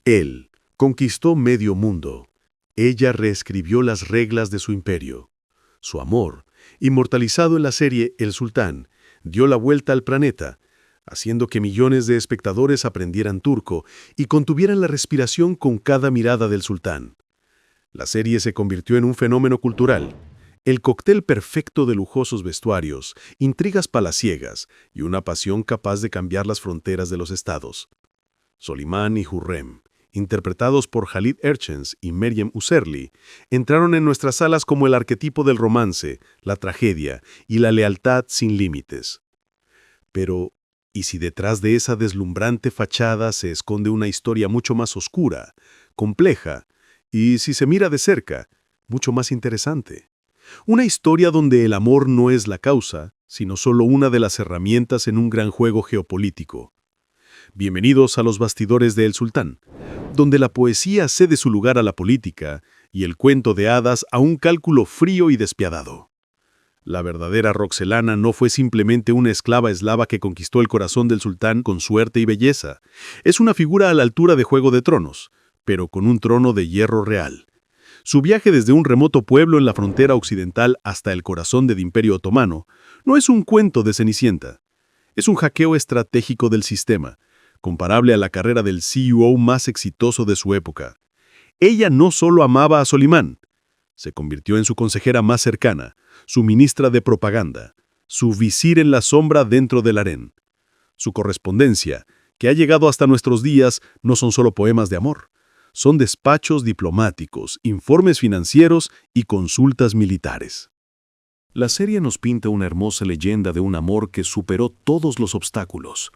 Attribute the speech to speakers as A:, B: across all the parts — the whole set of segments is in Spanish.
A: Él conquistó medio mundo. Ella reescribió las reglas de su imperio. Su amor, inmortalizado en la serie El Sultán, dio la vuelta al planeta, haciendo que millones de espectadores aprendieran turco y contuvieran la respiración con cada mirada del sultán. La serie se convirtió en un fenómeno cultural, el cóctel perfecto de lujosos vestuarios, intrigas palaciegas y una pasión capaz de cambiar las fronteras de los estados. Solimán y Hürrem, interpretados por Khalid Erçens y Meryem Uzerli, entraron en nuestras salas como el arquetipo del romance, la tragedia y la lealtad sin límites. Pero, ¿y si detrás de esa deslumbrante fachada se esconde una historia mucho más oscura, compleja, y si se mira de cerca, mucho más interesante? Una historia donde el amor no es la causa, sino solo una de las herramientas en un gran juego geopolítico. Bienvenidos a los bastidores de El Sultán, donde la poesía cede su lugar a la política y el cuento de hadas a un cálculo frío y despiadado. La verdadera Roxelana no fue simplemente una esclava eslava que conquistó el corazón del sultán con suerte y belleza. Es una figura a la altura de Juego de Tronos, pero con un trono de hierro real. Su viaje desde un remoto pueblo en la frontera occidental hasta el corazón del Imperio Otomano no es un cuento de Cenicienta. Es un hackeo estratégico del sistema, comparable a la carrera del CEO más exitoso de su época. Ella no solo amaba a Solimán, se convirtió en su consejera más cercana, su ministra de propaganda, su visir en la sombra dentro del harén. Su correspondencia, que ha llegado hasta nuestros días, no son solo poemas de amor. Son despachos diplomáticos, informes financieros y consultas militares. La serie nos pinta una hermosa leyenda de un amor que superó todos los obstáculos.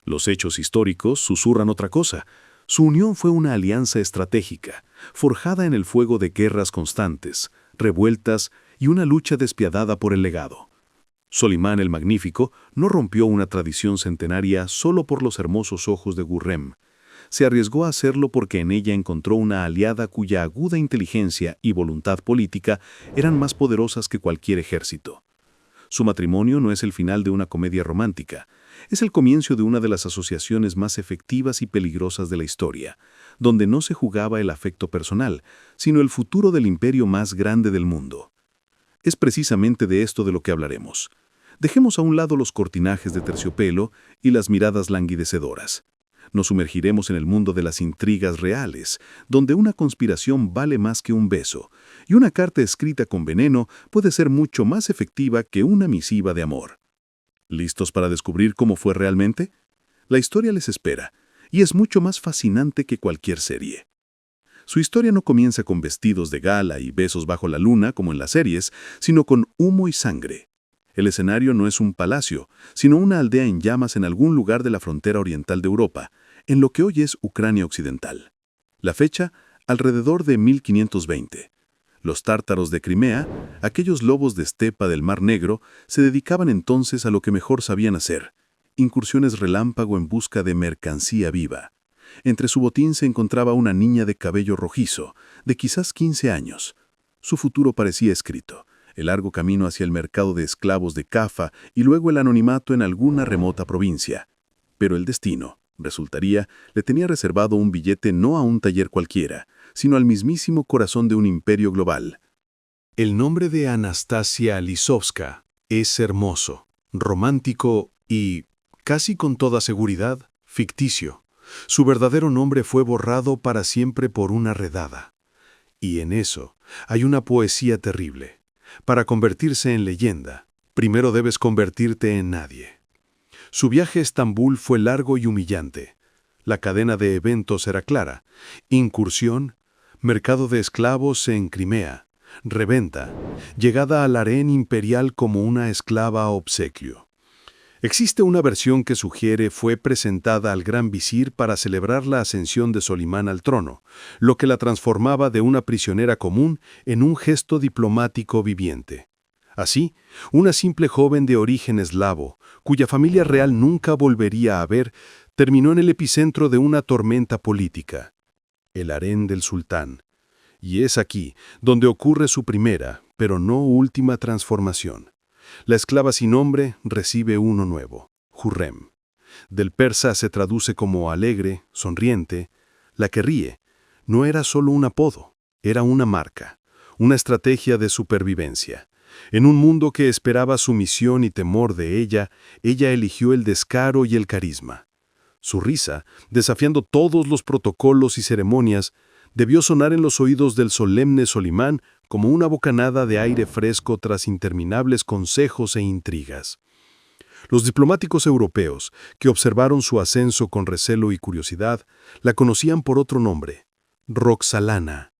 A: Los hechos históricos susurran otra cosa. Su unión fue una alianza estratégica, forjada en el fuego de guerras constantes, revueltas y una lucha despiadada por el legado. Solimán el Magnífico no rompió una tradición centenaria solo por los hermosos ojos de Hürrem. Se arriesgó a hacerlo porque en ella encontró una aliada cuya aguda inteligencia y voluntad política eran más poderosas que cualquier ejército. Su matrimonio no es el final de una comedia romántica, es el comienzo de una de las asociaciones más efectivas y peligrosas de la historia, donde no se jugaba el afecto personal, sino el futuro del imperio más grande del mundo. Es precisamente de esto de lo que hablaremos. Dejemos a un lado los cortinajes de terciopelo y las miradas languidecedoras. Nos sumergiremos en el mundo de las intrigas reales, donde una conspiración vale más que un beso, y una carta escrita con veneno puede ser mucho más efectiva que una misiva de amor. ¿Listos para descubrir cómo fue realmente? La historia les espera, y es mucho más fascinante que cualquier serie. Su historia no comienza con vestidos de gala y besos bajo la luna como en las series, sino con humo y sangre. El escenario no es un palacio, sino una aldea en llamas en algún lugar de la frontera oriental de Europa, en lo que hoy es Ucrania Occidental. La fecha, alrededor de 1520. Los tártaros de Crimea, aquellos lobos de estepa del Mar Negro, se dedicaban entonces a lo que mejor sabían hacer, incursiones relámpago en busca de mercancía viva. Entre su botín se encontraba una niña de cabello rojizo, de quizás 15 años. Su futuro parecía escrito. El largo camino hacia el mercado de esclavos de Cafa y luego el anonimato en alguna remota provincia. Pero el destino, resultaría, le tenía reservado un billete no a un taller cualquiera, sino al mismísimo corazón de un imperio global. El nombre de Anastasia Lisovska es hermoso, romántico y, casi con toda seguridad, ficticio. Su verdadero nombre fue borrado para siempre por una redada. Y en eso hay una poesía terrible. Para convertirse en leyenda, primero debes convertirte en nadie. Su viaje a Estambul fue largo y humillante. La cadena de eventos era clara. Incursión, mercado de esclavos en Crimea, reventa, llegada al harén imperial como una esclava a obsequio. Existe una versión que sugiere fue presentada al gran visir para celebrar la ascensión de Solimán al trono, lo que la transformaba de una prisionera común en un gesto diplomático viviente. Así, una simple joven de origen eslavo, cuya familia real nunca volvería a ver, terminó en el epicentro de una tormenta política, el harén del sultán. Y es aquí donde ocurre su primera, pero no última transformación. La esclava sin nombre recibe uno nuevo, Hürrem. Del persa se traduce como alegre, sonriente. La que ríe no era solo un apodo, era una marca, una estrategia de supervivencia. En un mundo que esperaba sumisión y temor de ella, ella eligió el descaro y el carisma. Su risa, desafiando todos los protocolos y ceremonias, debió sonar en los oídos del solemne Solimán como una bocanada de aire fresco tras interminables consejos e intrigas. Los diplomáticos europeos, que observaron su ascenso con recelo y curiosidad, la conocían por otro nombre, Roxalana.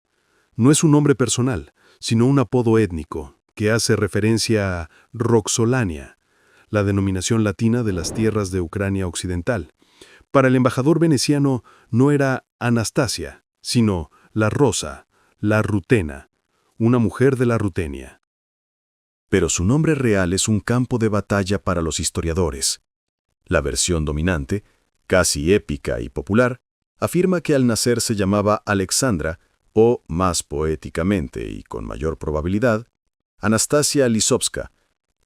A: No es un nombre personal, sino un apodo étnico, que hace referencia a Roxolania, la denominación latina de las tierras de Ucrania occidental. Para el embajador veneciano no era Anastasia, sino la Rosa, la Rutena, una mujer de la Rutenia.
B: Pero su nombre real es un campo de batalla para los historiadores. La versión dominante, casi épica y popular, afirma que al nacer se llamaba Alexandra, o, más poéticamente y con mayor probabilidad, Anastasia Lisovska,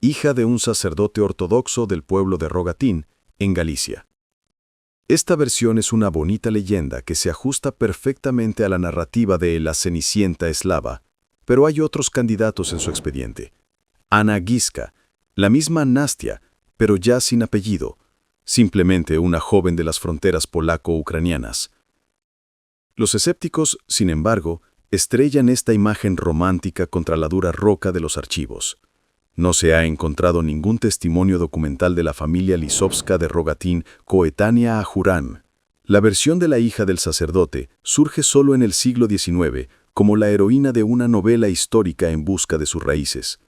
B: hija de un sacerdote ortodoxo del pueblo de Rogatín, en Galicia. Esta versión es una bonita leyenda que se ajusta perfectamente a la narrativa de la Cenicienta eslava, pero hay otros candidatos en su expediente. Ana Giska, la misma Nastia, pero ya sin apellido, simplemente una joven de las fronteras polaco-ucranianas. Los escépticos, sin embargo, estrellan esta imagen romántica contra la dura roca de los archivos. No se ha encontrado ningún testimonio documental de la familia Lisovska de Rogatín coetánea a Jurán. La versión de la hija del sacerdote surge solo en el siglo XIX como la heroína de una novela histórica en busca de sus raíces.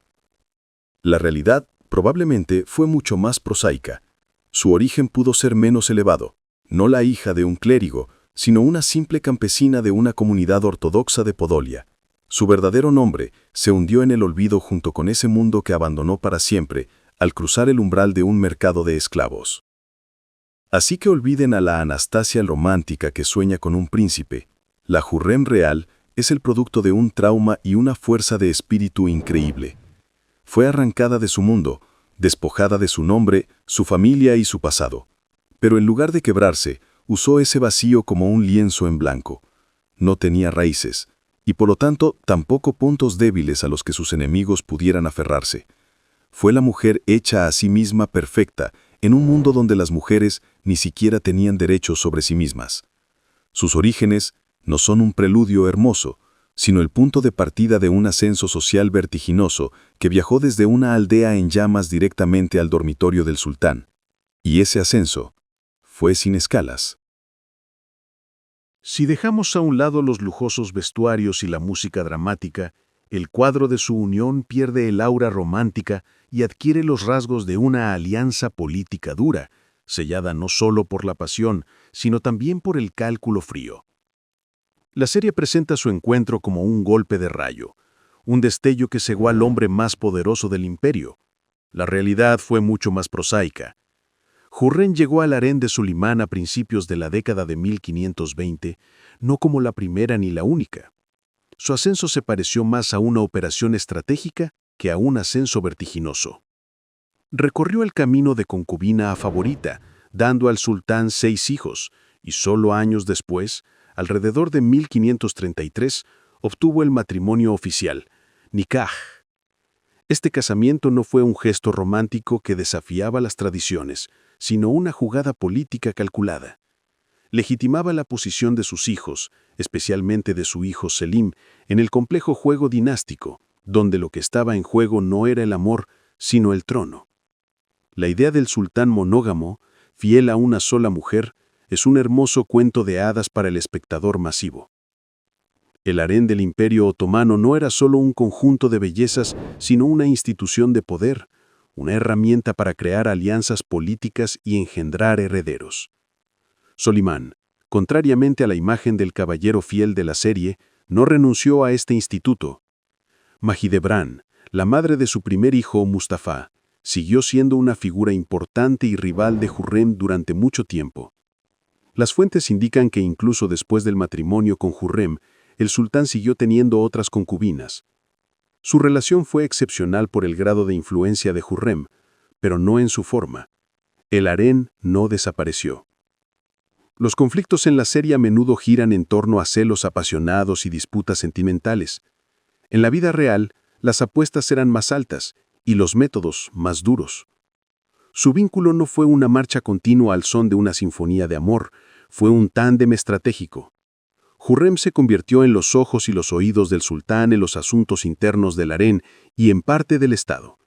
B: La realidad probablemente fue mucho más prosaica. Su origen pudo ser menos elevado, no la hija de un clérigo, sino una simple campesina de una comunidad ortodoxa de Podolia. Su verdadero nombre se hundió en el olvido junto con ese mundo que abandonó para siempre al cruzar el umbral de un mercado de esclavos. Así que olviden a la Anastasia romántica que sueña con un príncipe. La Jurrem real es el producto de un trauma y una fuerza de espíritu increíble. Fue arrancada de su mundo, despojada de su nombre, su familia y su pasado. Pero en lugar de quebrarse, usó ese vacío como un lienzo en blanco. No tenía raíces, y por lo tanto tampoco puntos débiles a los que sus enemigos pudieran aferrarse. Fue la mujer hecha a sí misma perfecta, en un mundo donde las mujeres ni siquiera tenían derechos sobre sí mismas. Sus orígenes no son un preludio hermoso, sino el punto de partida de un ascenso social vertiginoso que viajó desde una aldea en llamas directamente al dormitorio del sultán. Y ese ascenso fue sin escalas.
A: Si dejamos a un lado los lujosos vestuarios y la música dramática, el cuadro de su unión pierde el aura romántica y adquiere los rasgos de una alianza política dura, sellada no solo por la pasión, sino también por el cálculo frío. La serie presenta su encuentro como un golpe de rayo, un destello que cegó al hombre más poderoso del imperio. La realidad fue mucho más prosaica. Jurrem llegó al harén de Sulimán a principios de la década de 1520, no como la primera ni la única. Su ascenso se pareció más a una operación estratégica que a un ascenso vertiginoso. Recorrió el camino de concubina a favorita, dando al sultán 6 hijos, y solo años después, alrededor de 1533, obtuvo el matrimonio oficial, nikah. Este casamiento no fue un gesto romántico que desafiaba las tradiciones, sino una jugada política calculada. Legitimaba la posición de sus hijos, especialmente de su hijo Selim, en el complejo juego dinástico, donde lo que estaba en juego no era el amor, sino el trono. La idea del sultán monógamo, fiel a una sola mujer, es un hermoso cuento de hadas para el espectador masivo. El harén del Imperio Otomano no era solo un conjunto de bellezas, sino una institución de poder, una herramienta para crear alianzas políticas y engendrar herederos. Solimán, contrariamente a la imagen del caballero fiel de la serie, no renunció a este instituto. Mahidevran, la madre de su primer hijo Mustafa, siguió siendo una figura importante y rival de Jurrem durante mucho tiempo. Las fuentes indican que incluso después del matrimonio con Jurrem, el sultán siguió teniendo otras concubinas. Su relación fue excepcional por el grado de influencia de Jurrem, pero no en su forma. El harén no desapareció. Los conflictos en la serie a menudo giran en torno a celos apasionados y disputas sentimentales. En la vida real, las apuestas eran más altas y los métodos más duros. Su vínculo no fue una marcha continua al son de una sinfonía de amor, fue un tándem estratégico. Hürrem se convirtió en los ojos y los oídos del sultán en los asuntos internos del harén y en parte del Estado.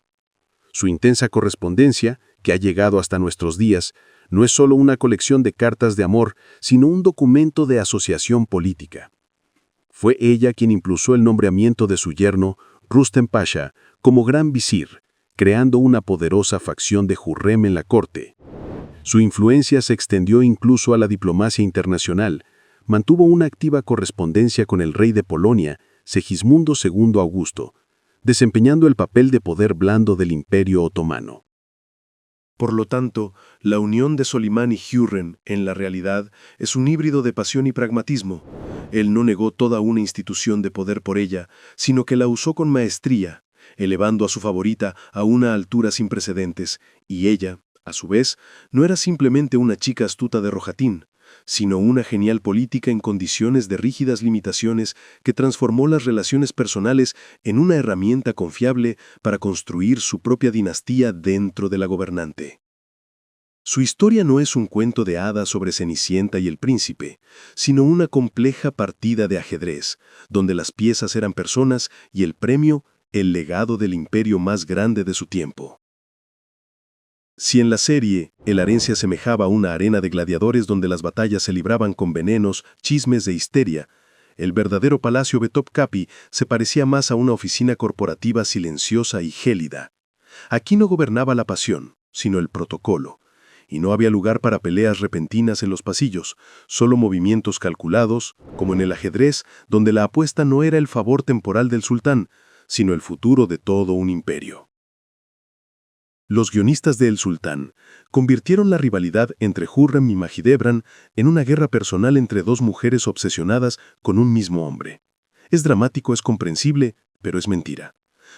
A: Su intensa correspondencia, que ha llegado hasta nuestros días, no es solo una colección de cartas de amor, sino un documento de asociación política. Fue ella quien impulsó el nombramiento de su yerno, Rustem Pasha, como gran visir, creando una poderosa facción de Hürrem en la corte. Su influencia se extendió incluso a la diplomacia internacional. Mantuvo una activa correspondencia con el rey de Polonia, Segismundo II Augusto, desempeñando el papel de poder blando del Imperio Otomano.
C: Por lo tanto, la unión de Solimán y Hürrem, en la realidad, es un híbrido de pasión y pragmatismo. Él no negó toda una institución de poder por ella, sino que la usó con maestría, elevando a su favorita a una altura sin precedentes, y ella, a su vez, no era simplemente una chica astuta de Rojatín, sino una genial política en condiciones de rígidas limitaciones que transformó las relaciones personales en una herramienta confiable para construir su propia dinastía dentro de la gobernante. Su historia no es un cuento de hadas sobre Cenicienta y el príncipe, sino una compleja partida de ajedrez, donde las piezas eran personas y el premio, el legado del imperio más grande de su tiempo. Si en la serie, el harén se asemejaba a una arena de gladiadores donde las batallas se libraban con venenos, chismes e histeria, el verdadero palacio de Topkapi se parecía más a una oficina corporativa silenciosa y gélida. Aquí no gobernaba la pasión, sino el protocolo, y no había lugar para peleas repentinas en los pasillos, solo movimientos calculados, como en el ajedrez, donde la apuesta no era el favor temporal del sultán, sino el futuro de todo un imperio. Los guionistas de El Sultán convirtieron la rivalidad entre Hürrem y Mahidevran en una guerra personal entre dos mujeres obsesionadas con un mismo hombre. Es dramático, es comprensible, pero es mentira.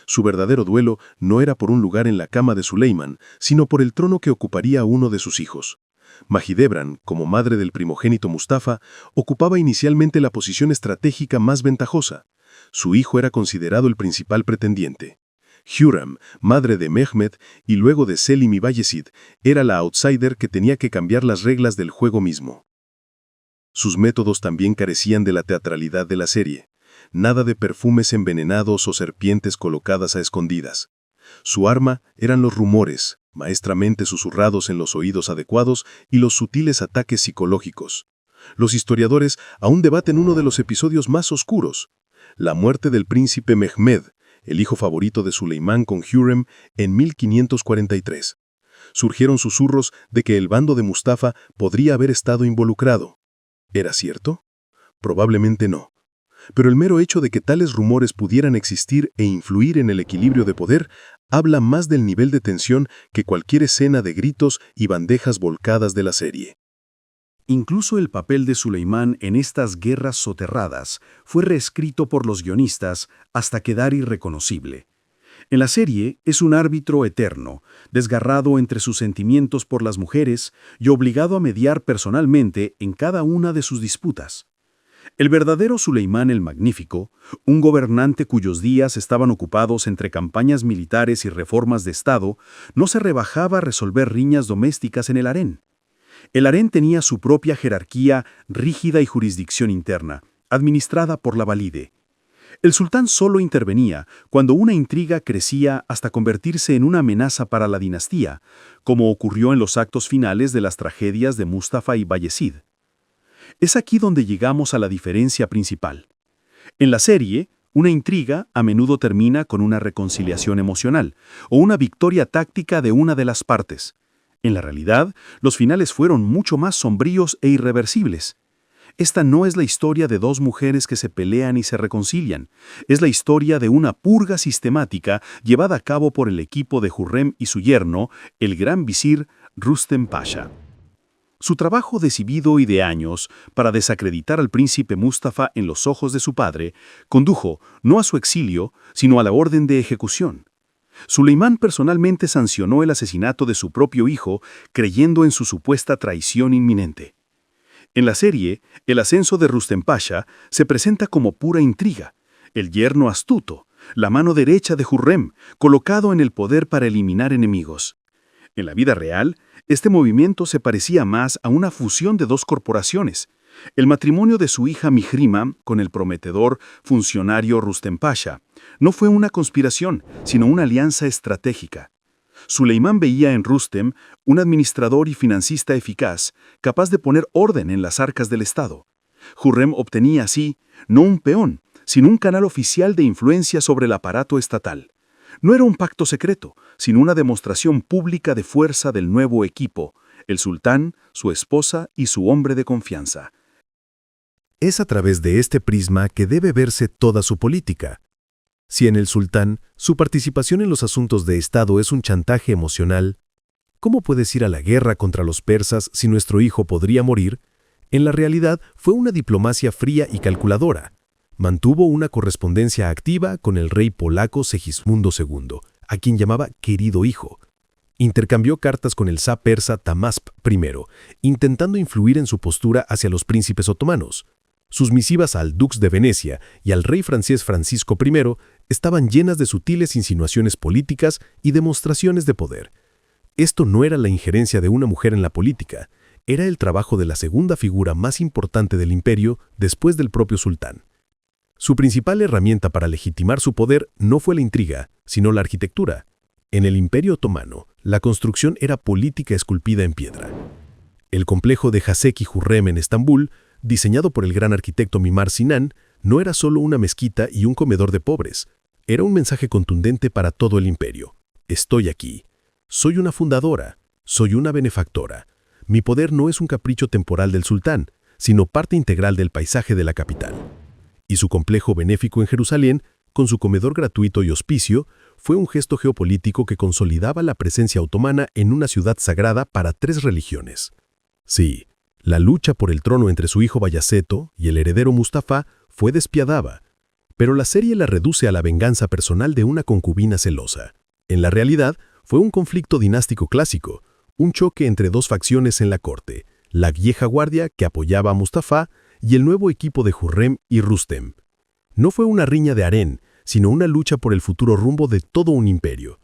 C: Su verdadero duelo no era por un lugar en la cama de Suleimán, sino por el trono que ocuparía uno de sus hijos. Mahidevran, como madre del primogénito Mustafa, ocupaba inicialmente la posición estratégica más ventajosa. Su hijo era considerado el principal pretendiente. Hürrem, madre de Mehmed y luego de Selim y Bayezid, era la outsider que tenía que cambiar las reglas del juego mismo. Sus métodos también carecían de la teatralidad de la serie. Nada de perfumes envenenados o serpientes colocadas a escondidas. Su arma eran los rumores, maestramente susurrados en los oídos adecuados, y los sutiles ataques psicológicos. Los historiadores aún debaten uno de los episodios más oscuros: la muerte del príncipe Mehmed, el hijo favorito de Suleimán con Hürrem, en 1543. Surgieron susurros de que el bando de Mustafa podría haber estado involucrado. ¿Era cierto? Probablemente no. Pero el mero hecho de que tales rumores pudieran existir e influir en el equilibrio de poder habla más del nivel de tensión que cualquier escena de gritos y bandejas volcadas de la serie.
A: Incluso el papel de Suleimán en estas guerras soterradas fue reescrito por los guionistas hasta quedar irreconocible. En la serie es un árbitro eterno, desgarrado entre sus sentimientos por las mujeres y obligado a mediar personalmente en cada una de sus disputas. El verdadero Suleimán el Magnífico, un gobernante cuyos días estaban ocupados entre campañas militares y reformas de Estado, no se rebajaba a resolver riñas domésticas en el harén. El harén tenía su propia jerarquía rígida y jurisdicción interna, administrada por la valide. El sultán solo intervenía cuando una intriga crecía hasta convertirse en una amenaza para la dinastía, como ocurrió en los actos finales de las tragedias de Mustafa y Bayezid. Es aquí donde llegamos a la diferencia principal. En la serie, una intriga a menudo termina con una reconciliación emocional o una victoria táctica de una de las partes. En la realidad, los finales fueron mucho más sombríos e irreversibles. Esta no es la historia de dos mujeres que se pelean y se reconcilian. Es la historia de una purga sistemática llevada a cabo por el equipo de Hürrem y su yerno, el gran visir Rustem Pasha. Su trabajo decidido y de años para desacreditar al príncipe Mustafa en los ojos de su padre condujo no a su exilio, sino a la orden de ejecución. Suleimán personalmente sancionó el asesinato de su propio hijo, creyendo en su supuesta traición inminente.
B: En la serie, el ascenso de Rustem Pasha se presenta como pura intriga, el yerno astuto, la mano derecha de Hürrem, colocado en el poder para eliminar enemigos. En la vida real, este movimiento se parecía más a una fusión de dos corporaciones. El matrimonio de su hija Mihrima con el prometedor funcionario Rustem Pasha no fue una conspiración, sino una alianza estratégica. Suleimán veía en Rustem un administrador y financista eficaz, capaz de poner orden en las arcas del Estado. Hürrem obtenía así, no un peón, sino un canal oficial de influencia sobre el aparato estatal. No era un pacto secreto, sino una demostración pública de fuerza del nuevo equipo, el sultán, su esposa y su hombre de confianza.
A: Es a través de este prisma que debe verse toda su política. Si en el sultán su participación en los asuntos de Estado es un chantaje emocional, ¿cómo puedes ir a la guerra contra los persas si nuestro hijo podría morir? En la realidad fue una diplomacia fría y calculadora. Mantuvo una correspondencia activa con el rey polaco Segismundo II, a quien llamaba querido hijo. Intercambió cartas con el zar persa Tahmasp I, intentando influir en su postura hacia los príncipes otomanos. Sus misivas al dux de Venecia y al rey francés Francisco I estaban llenas de sutiles insinuaciones políticas y demostraciones de poder. Esto no era la injerencia de una mujer en la política, era el trabajo de la segunda figura más importante del imperio después del propio sultán. Su principal herramienta para legitimar su poder no fue la intriga, sino la arquitectura. En el Imperio Otomano, la construcción era política esculpida en piedra. El complejo de Haseki Hürrem en Estambul, diseñado por el gran arquitecto Mimar Sinan, no era solo una mezquita y un comedor de pobres. Era un mensaje contundente para todo el imperio. Estoy aquí. Soy una fundadora. Soy una benefactora. Mi poder no es un capricho temporal del sultán, sino parte integral del paisaje de la capital. Y su complejo benéfico en Jerusalén, con su comedor gratuito y hospicio, fue un gesto geopolítico que consolidaba la presencia otomana en una ciudad sagrada para 3 religiones. Sí, la lucha por el trono entre su hijo Bayaceto y el heredero Mustafa fue despiadada, pero la serie la reduce a la venganza personal de una concubina celosa. En la realidad, fue un conflicto dinástico clásico, un choque entre 2 facciones en la corte, la vieja guardia que apoyaba a Mustafa y el nuevo equipo de Hürrem y Rustem. No fue una riña de harén, sino una lucha por el futuro rumbo de todo un imperio.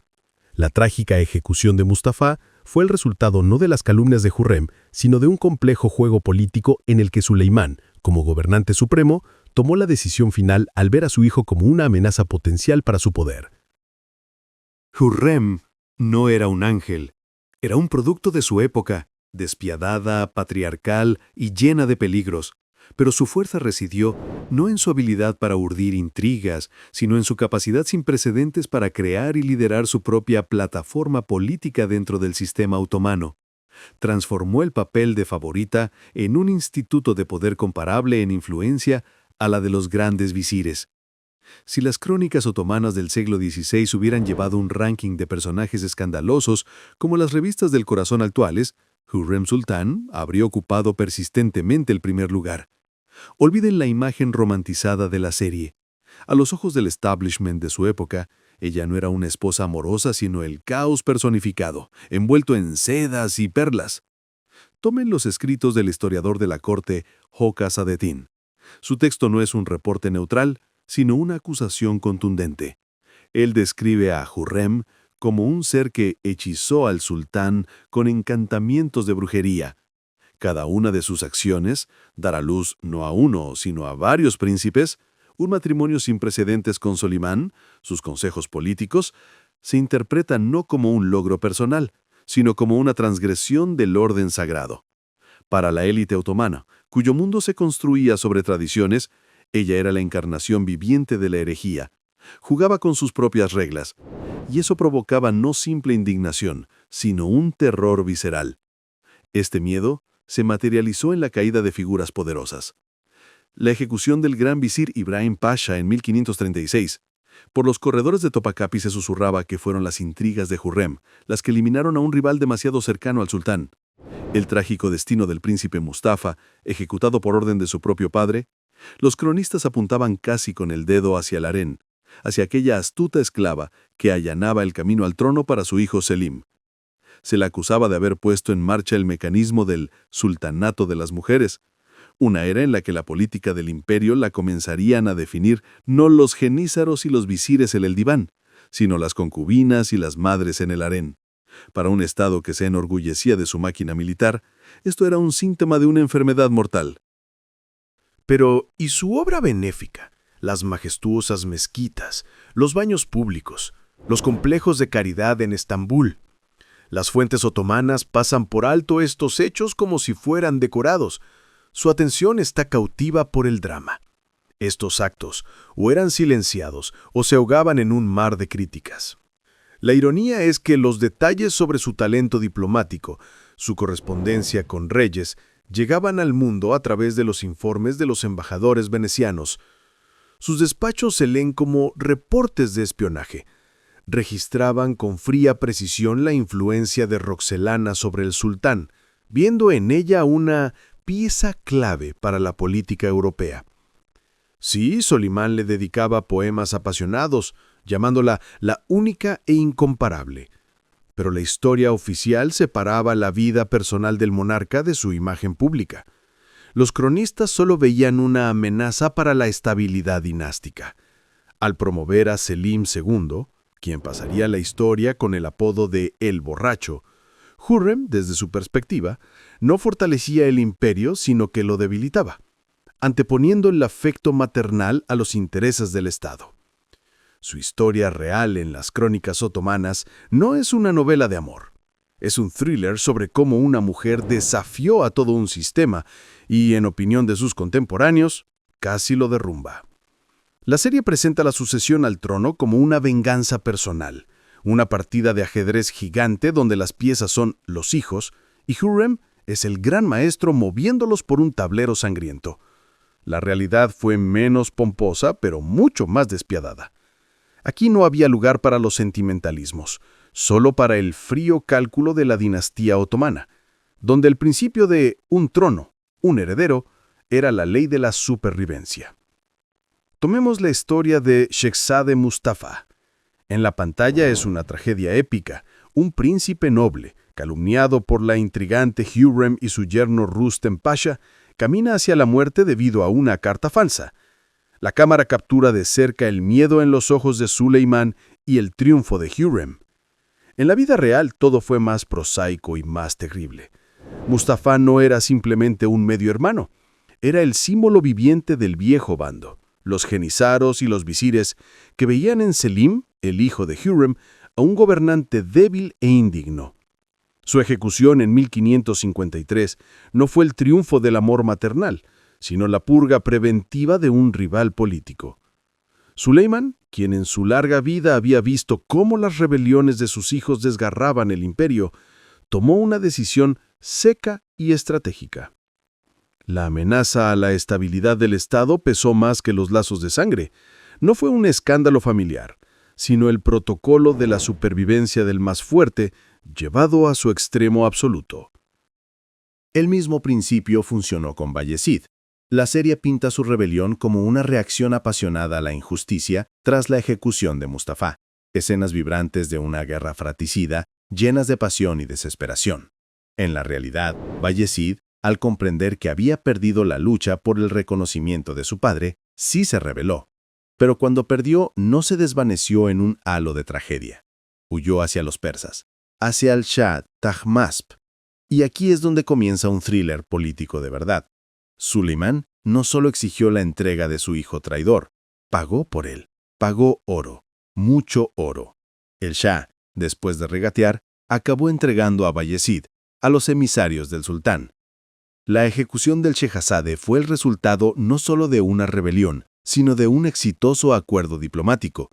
A: La trágica ejecución de Mustafa fue el resultado no de las calumnias de Hürrem, sino de un complejo juego político en el que Suleimán, como gobernante supremo, tomó la decisión final al ver a su hijo como una amenaza potencial para su poder. Hürrem no era un ángel, era un producto de su época, despiadada, patriarcal y llena de peligros. Pero su fuerza residió no en su habilidad para urdir intrigas, sino en su capacidad sin precedentes para crear y liderar su propia plataforma política dentro del sistema otomano. Transformó el papel de favorita en un instituto de poder comparable en influencia a la de los grandes visires. Si las crónicas otomanas del siglo XVI hubieran llevado un ranking de personajes escandalosos como las revistas del corazón actuales, Hürrem Sultán habría ocupado persistentemente el primer lugar. Olviden la imagen romantizada de la serie. A los ojos del establishment de su época, ella no era una esposa amorosa, sino el caos personificado, envuelto en sedas y perlas. Tomen los escritos del historiador de la corte, Hoca Saadettin. Su texto no es un reporte neutral, sino una acusación contundente. Él describe a Hürrem como un ser que hechizó al sultán con encantamientos de brujería. Cada una de sus acciones, dar a luz no a uno, sino a varios príncipes, un matrimonio sin precedentes con Solimán, sus consejos políticos, se interpreta no como un logro personal, sino como una transgresión del orden sagrado. Para la élite otomana, cuyo mundo se construía sobre tradiciones, ella era la encarnación viviente de la herejía. Jugaba con sus propias reglas, y eso provocaba no simple indignación, sino un terror visceral. Este miedo se materializó en la caída de figuras poderosas. La ejecución del gran visir Ibrahim Pasha en 1536. Por los corredores de Topacapi se susurraba que fueron las intrigas de Hürrem las que eliminaron a un rival demasiado cercano al sultán. El trágico destino del príncipe Mustafa, ejecutado por orden de su propio padre. Los cronistas apuntaban casi con el dedo hacia el harén, hacia aquella astuta esclava que allanaba el camino al trono para su hijo Selim. Se la acusaba de haber puesto en marcha el mecanismo del sultanato de las mujeres, una era en la que la política del imperio la comenzarían a definir no los genízaros y los visires en el diván, sino las concubinas y las madres en el harén. Para un Estado que se enorgullecía de su máquina militar, esto era un síntoma de una enfermedad mortal.
B: Pero, ¿y su obra benéfica? Las majestuosas mezquitas, los baños públicos, los complejos de caridad en Estambul. Las fuentes otomanas pasan por alto estos hechos como si fueran decorados. Su atención está cautiva por el drama. Estos actos o eran silenciados o se ahogaban en un mar de críticas. La ironía es que los detalles sobre su talento diplomático, su correspondencia con reyes, llegaban al mundo a través de los informes de los embajadores venecianos. Sus despachos se leen como reportes de espionaje. Registraban con fría precisión la influencia de Roxelana sobre el sultán, viendo en ella una pieza clave para la política europea. Sí, Solimán le dedicaba poemas apasionados, llamándola la única e incomparable. Pero la historia oficial separaba la vida personal del monarca de su imagen pública. Los cronistas solo veían una amenaza para la estabilidad dinástica. Al promover a Selim II, quien pasaría a la historia con el apodo de El Borracho, Hürrem, desde su perspectiva, no fortalecía el imperio, sino que lo debilitaba, anteponiendo el afecto maternal a los intereses del Estado. Su historia real en las crónicas otomanas no es una novela de amor. Es un thriller sobre cómo una mujer desafió a todo un sistema y, en opinión de sus contemporáneos, casi lo derrumba. La serie presenta la sucesión al trono como una venganza personal, una partida de ajedrez gigante donde las piezas son los hijos y Hürrem es el gran maestro moviéndolos por un tablero sangriento. La realidad fue menos pomposa, pero mucho más despiadada. Aquí no había lugar para los sentimentalismos, solo para el frío cálculo de la dinastía otomana, donde el principio de un trono, un heredero, era la ley de la supervivencia. Tomemos la historia de Shehzade Mustafa. En la pantalla es una tragedia épica, un príncipe noble, calumniado por la intrigante Hürrem y su yerno Rustem Pasha, camina hacia la muerte debido a una carta falsa. La cámara captura de cerca el miedo en los ojos de Suleimán y el triunfo de Hürrem. En la vida real todo fue más prosaico y más terrible. Mustafa no era simplemente un medio hermano, era el símbolo viviente del viejo bando, los genizaros y los visires que veían en Selim, el hijo de Hürrem, a un gobernante débil e indigno. Su ejecución en 1553 no fue el triunfo del amor maternal, sino la purga preventiva de un rival político. Suleimán, quien en su larga vida había visto cómo las rebeliones de sus hijos desgarraban el imperio, tomó una decisión seca y estratégica. La amenaza a la estabilidad del Estado pesó más que los lazos de sangre. No fue un escándalo familiar, sino el protocolo de la supervivencia del más fuerte, llevado a su extremo absoluto. El mismo principio funcionó con Bayezid. La serie pinta su rebelión como una reacción apasionada a la injusticia tras la ejecución de Mustafa, escenas vibrantes de una guerra fratricida llenas de pasión y desesperación. En la realidad, Bayezid, al comprender que había perdido la lucha por el reconocimiento de su padre, sí se rebeló. Pero cuando perdió, no se desvaneció en un halo de tragedia. Huyó hacia los persas, hacia el Shah Tahmasp. Y aquí es donde comienza un thriller político de verdad. Suleimán no solo exigió la entrega de su hijo traidor, pagó por él, pagó oro, mucho oro. El Shah, después de regatear, acabó entregando a Bayezid, a los emisarios del sultán. La ejecución del Shehzade fue el resultado no solo de una rebelión, sino de un exitoso acuerdo diplomático.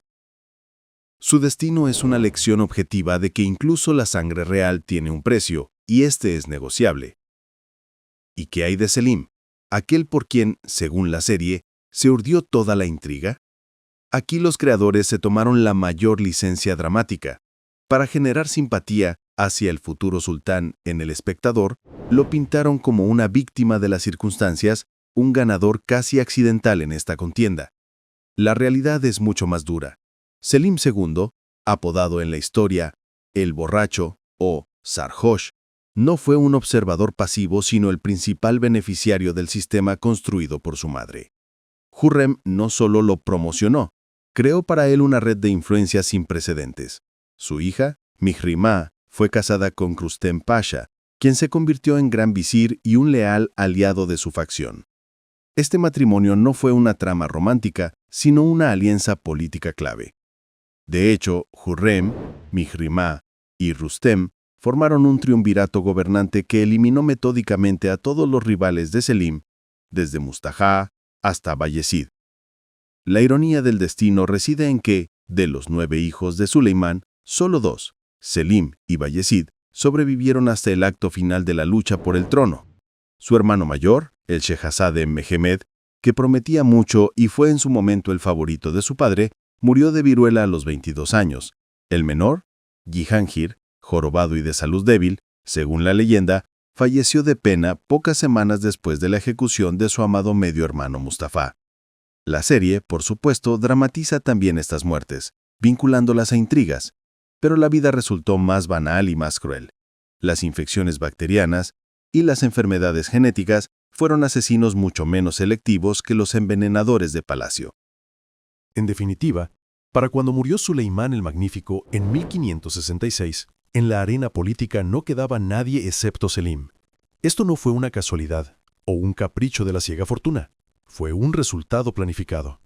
B: Su destino es una lección objetiva de que incluso la sangre real tiene un precio, y este es negociable. ¿Y qué hay de Selim? Aquel por quien, según la serie, se urdió toda la intriga. Aquí los creadores se tomaron la mayor licencia dramática. Para generar simpatía hacia el futuro sultán en el espectador, lo pintaron como una víctima de las circunstancias, un ganador casi accidental en esta contienda. La realidad es mucho más dura. Selim II, apodado en la historia El Borracho o Sarhosh, No fue un observador pasivo, sino el principal beneficiario del sistema construido por su madre. Hürrem no solo lo promocionó, creó para él una red de influencia sin precedentes. Su hija, Mihrimah, fue casada con Rüstem Pasha, quien se convirtió en gran visir y un leal aliado de su facción. Este matrimonio no fue una trama romántica, sino una alianza política clave. De hecho, Hürrem, Mihrimah y Rüstem formaron un triunvirato gobernante que eliminó metódicamente a todos los rivales de Selim, desde Mustafa hasta Bayezid. La ironía del destino reside en que, de los 9 hijos de Suleimán, solo 2, Selim y Bayezid, sobrevivieron hasta el acto final de la lucha por el trono. Su hermano mayor, el Shehazade Mehmed, que prometía mucho y fue en su momento el favorito de su padre, murió de viruela a los 22 años. El menor, Jihangir, jorobado y de salud débil, según la leyenda, falleció de pena pocas semanas después de la ejecución de su amado medio hermano Mustafa. La serie, por supuesto, dramatiza también estas muertes, vinculándolas a intrigas, pero la vida resultó más banal y más cruel. Las infecciones bacterianas y las enfermedades genéticas fueron asesinos mucho menos selectivos que los envenenadores de palacio.
A: En definitiva, para cuando murió Suleimán el Magnífico en 1566, en la arena política no quedaba nadie excepto Selim. Esto no fue una casualidad o un capricho de la ciega fortuna, fue un resultado planificado.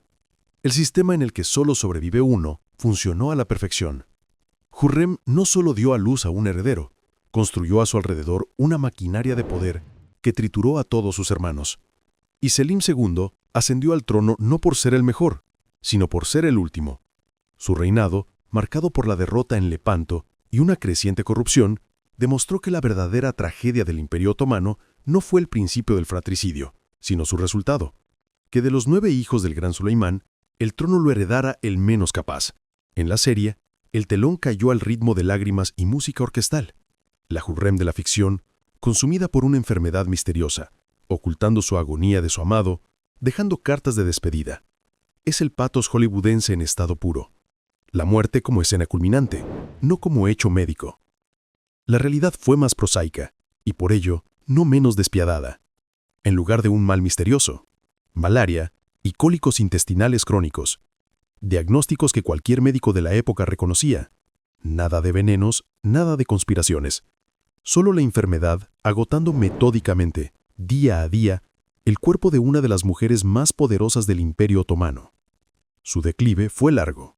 A: El sistema en el que solo sobrevive uno funcionó a la perfección. Hürrem no solo dio a luz a un heredero, construyó a su alrededor una maquinaria de poder que trituró a todos sus hermanos. Y Selim II ascendió al trono no por ser el mejor, sino por ser el último. Su reinado, marcado por la derrota en Lepanto y una creciente corrupción, demostró que la verdadera tragedia del Imperio Otomano no fue el principio del fratricidio, sino su resultado, que de los 9 hijos del gran Suleimán, el trono lo heredara el menos capaz. En la serie, el telón cayó al ritmo de lágrimas y música orquestal. La Hürrem de la ficción, consumida por una enfermedad misteriosa, ocultando su agonía de su amado, dejando cartas de despedida. Es el pathos hollywoodense en estado puro. La muerte como escena culminante, no como hecho médico. La realidad fue más prosaica, y por ello, no menos despiadada. En lugar de un mal misterioso, malaria y cólicos intestinales crónicos, diagnósticos que cualquier médico de la época reconocía. Nada de venenos, nada de conspiraciones. Solo la enfermedad agotando metódicamente, día a día, el cuerpo de una de las mujeres más poderosas del Imperio Otomano. Su declive fue largo,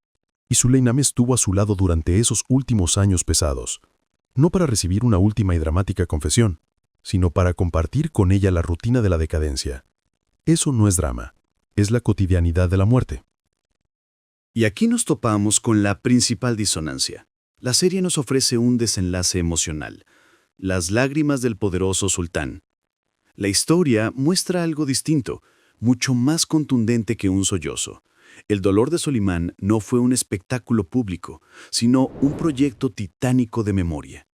A: y Suleimán estuvo a su lado durante esos últimos años pesados, no para recibir una última y dramática confesión, sino para compartir con ella la rutina de la decadencia. Eso no es drama, es la cotidianidad de la muerte.
D: Y aquí nos topamos con la principal disonancia. La serie nos ofrece un desenlace emocional, las lágrimas del poderoso sultán. La historia muestra algo distinto, mucho más contundente que un sollozo. El dolor de Solimán no fue un espectáculo público, sino un proyecto titánico de memoria.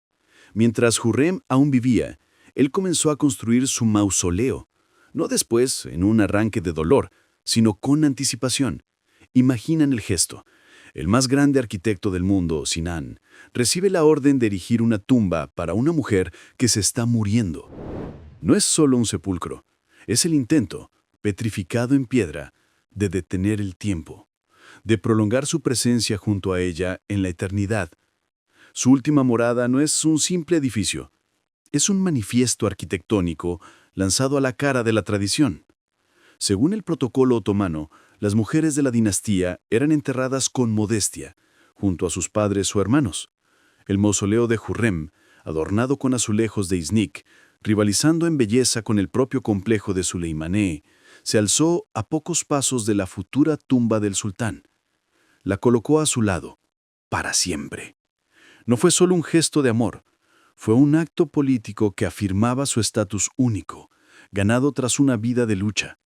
D: Mientras Hürrem aún vivía, él comenzó a construir su mausoleo, no después en un arranque de dolor, sino con anticipación. Imaginan el gesto. El más grande arquitecto del mundo, Sinan, recibe la orden de erigir una tumba para una mujer que se está muriendo. No es solo un sepulcro, es el intento, petrificado en piedra, de detener el tiempo, de prolongar su presencia junto a ella en la eternidad. Su última morada no es un simple edificio, es un manifiesto arquitectónico lanzado a la cara de la tradición. Según el protocolo otomano, las mujeres de la dinastía eran enterradas con modestia, junto a sus padres o hermanos. El mausoleo de Hürrem, adornado con azulejos de Iznik, rivalizando en belleza con el propio complejo de Suleimané, se alzó a pocos pasos de la futura tumba del sultán. La colocó a su lado, para siempre. No fue solo un gesto de amor, fue un acto político que afirmaba su estatus único, ganado tras una vida de lucha.